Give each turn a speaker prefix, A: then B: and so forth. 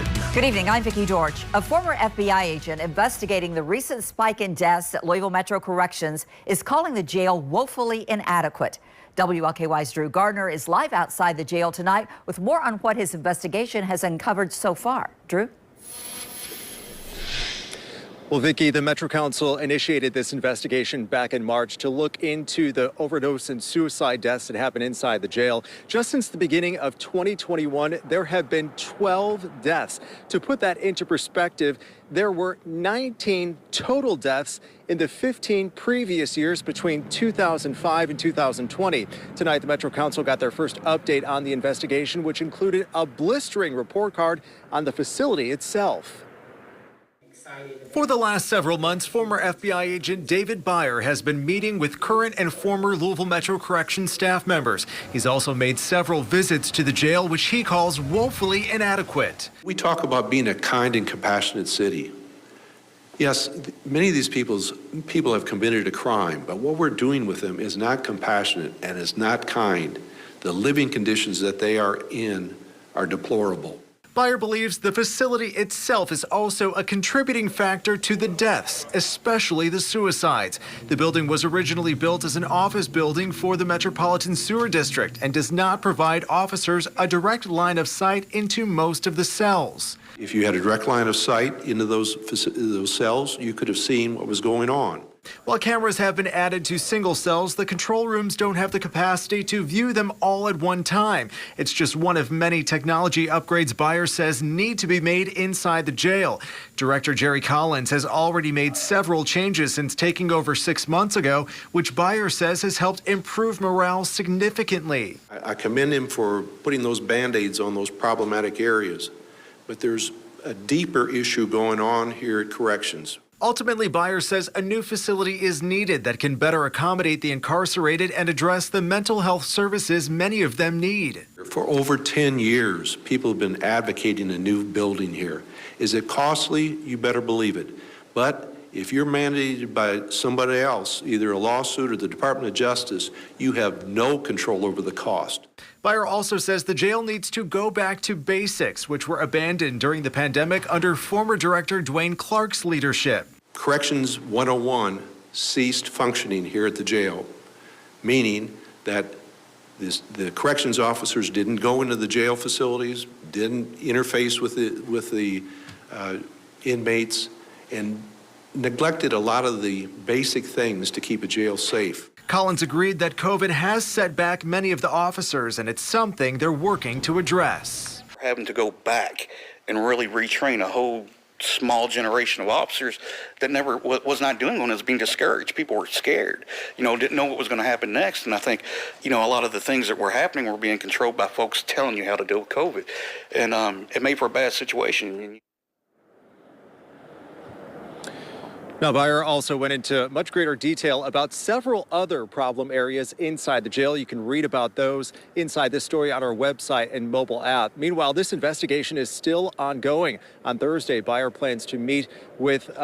A: 7.
B: Good evening, I'm Vicki George. A former FBI agent investigating the recent spike in deaths at Louisville Metro Corrections is calling the jail woefully inadequate. WLKY's Drew Gardner is live outside the jail tonight with more on what his investigation has uncovered so far. Drew?
C: Well, Vicki, the Metro Council initiated this investigation back in March to look into the overdose and suicide deaths that happened inside the jail. Just since the beginning of 2021, there have been 12 deaths. To put that into perspective, there were 19 total deaths in the 15 previous years between 2005 and 2020. Tonight, the Metro Council got their first update on the investigation, which included a blistering report card on the facility itself. For the last several months, former FBI agent David Byer has been meeting with current and former Louisville Metro Corrections staff members. He's also made several visits to the jail, which he calls woefully inadequate.
D: We talk about being a kind and compassionate city. Yes, many of these people have committed a crime, but what we're doing with them is not compassionate and is not kind. The living conditions that they are in are deplorable.
C: Byer believes the facility itself is also a contributing factor to the deaths, especially the suicides. The building was originally built as an office building for the Metropolitan Sewer District and does not provide officers a direct line of sight into most of the cells.
D: If you had a direct line of sight into those cells, you could have seen what was going on.
C: While cameras have been added to single cells, the control rooms don't have the capacity to view them all at one time. It's just one of many technology upgrades Byer says need to be made inside the jail. Director Jerry Collins has already made several changes since taking over 6 months ago, which Byer says has helped improve morale significantly.
D: I commend him for putting those Band-Aids on those problematic areas, but there's a deeper issue going on here at Corrections.
C: Ultimately, Byer says a new facility is needed that can better accommodate the incarcerated and address the mental health services many of them need.
D: For over 10 years, people have been advocating a new building here. Is it costly? You better believe it. But if you're mandated by somebody else, either a lawsuit or the Department of Justice, you have no control over the cost.
C: Byer also says the jail needs to go back to basics, which were abandoned during the pandemic under former Director Dwayne Clark's leadership.
D: Corrections 101 ceased functioning here at the jail, meaning that the corrections officers didn't go into the jail facilities, didn't interface with the inmates, and neglected a lot of the basic things to keep a jail safe.
C: Collins agreed that COVID has set back many of the officers, and it's something they're working to address.
E: Having to go back and really retrain a whole small generation of officers that never was not doing one, is being discouraged. People were scared, didn't know what was going to happen next. And I think, a lot of the things that were happening were being controlled by folks telling you how to deal with COVID. And it made for a bad situation.
C: Now, Byer also went into much greater detail about several other problem areas inside the jail. You can read about those inside this story on our website and mobile app. Meanwhile, this investigation is still ongoing. On Thursday, Byer plans to meet with